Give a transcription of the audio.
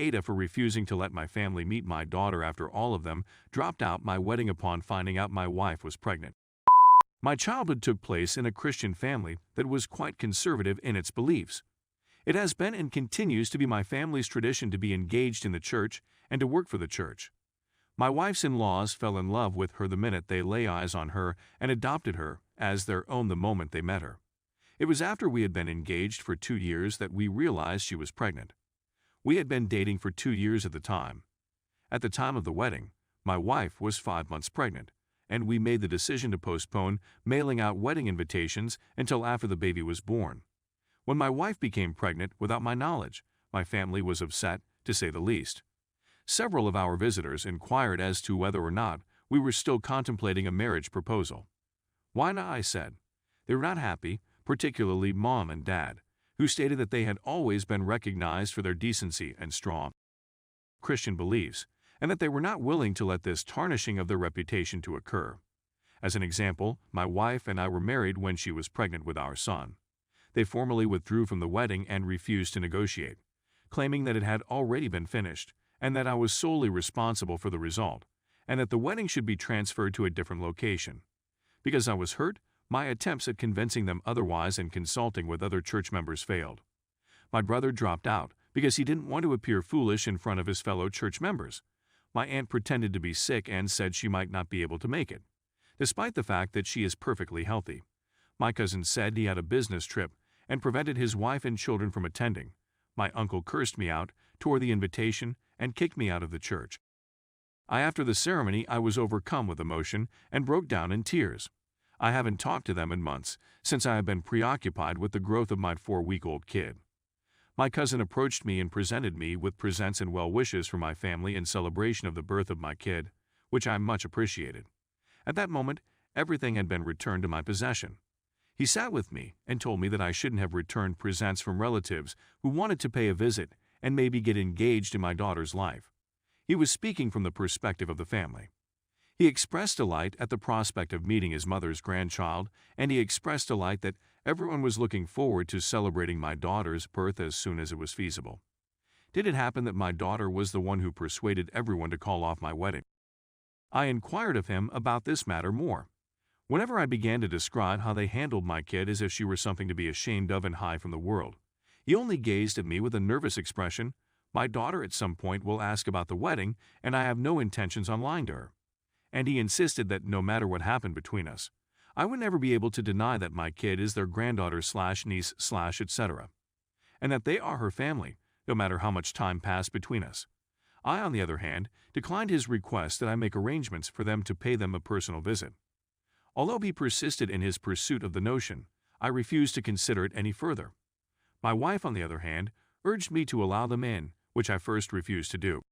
AITA for refusing to let my family meet my daughter after all of them dropped out my wedding upon finding out my wife was pregnant. My childhood took place in a Christian family that was quite conservative in its beliefs. It has been and continues to be my family's tradition to be engaged in the church and to work for the church. My wife's in-laws fell in love with her the minute they lay eyes on her and adopted her as their own the moment they met her. It was after we had been engaged for 2 years that we realized she was pregnant. We had been dating for 2 years at the time. At the time of the wedding, my wife was 5 months pregnant, and we made the decision to postpone mailing out wedding invitations until after the baby was born. When my wife became pregnant without my knowledge, my family was upset, to say the least. Several of our visitors inquired as to whether or not we were still contemplating a marriage proposal. Why not, I said. They were not happy, particularly Mom and Dad, who stated that they had always been recognized for their decency and strong Christian beliefs, and that they were not willing to let this tarnishing of their reputation to occur. As an example, my wife and I were married when she was pregnant with our son. They formally withdrew from the wedding and refused to negotiate, claiming that it had already been finished and that I was solely responsible for the result, and that the wedding should be transferred to a different location. Because I was hurt, my attempts at convincing them otherwise and consulting with other church members failed. My brother dropped out because he didn't want to appear foolish in front of his fellow church members. My aunt pretended to be sick and said she might not be able to make it, despite the fact that she is perfectly healthy. My cousin said he had a business trip and prevented his wife and children from attending. My uncle cursed me out, tore the invitation, and kicked me out of the church. After the ceremony, I was overcome with emotion and broke down in tears. I haven't talked to them in months, since I have been preoccupied with the growth of my 4-week-old kid. My cousin approached me and presented me with presents and well wishes for my family in celebration of the birth of my kid, which I much appreciated. At that moment, everything had been returned to my possession. He sat with me and told me that I shouldn't have returned presents from relatives who wanted to pay a visit and maybe get engaged in my daughter's life. He was speaking from the perspective of the family. He expressed delight at the prospect of meeting his mother's grandchild, and he expressed delight that everyone was looking forward to celebrating my daughter's birth as soon as it was feasible. Did it happen that my daughter was the one who persuaded everyone to call off my wedding? I inquired of him about this matter more. Whenever I began to describe how they handled my kid as if she were something to be ashamed of and hide from the world, he only gazed at me with a nervous expression. My daughter at some point will ask about the wedding, and I have no intentions on lying to her. And he insisted that no matter what happened between us, I would never be able to deny that my kid is their granddaughter/niece/ etc., and that they are her family, no matter how much time passed between us. I, on the other hand, declined his request that I make arrangements for them to pay them a personal visit. Although he persisted in his pursuit of the notion, I refused to consider it any further. My wife, on the other hand, urged me to allow them in, which I first refused to do.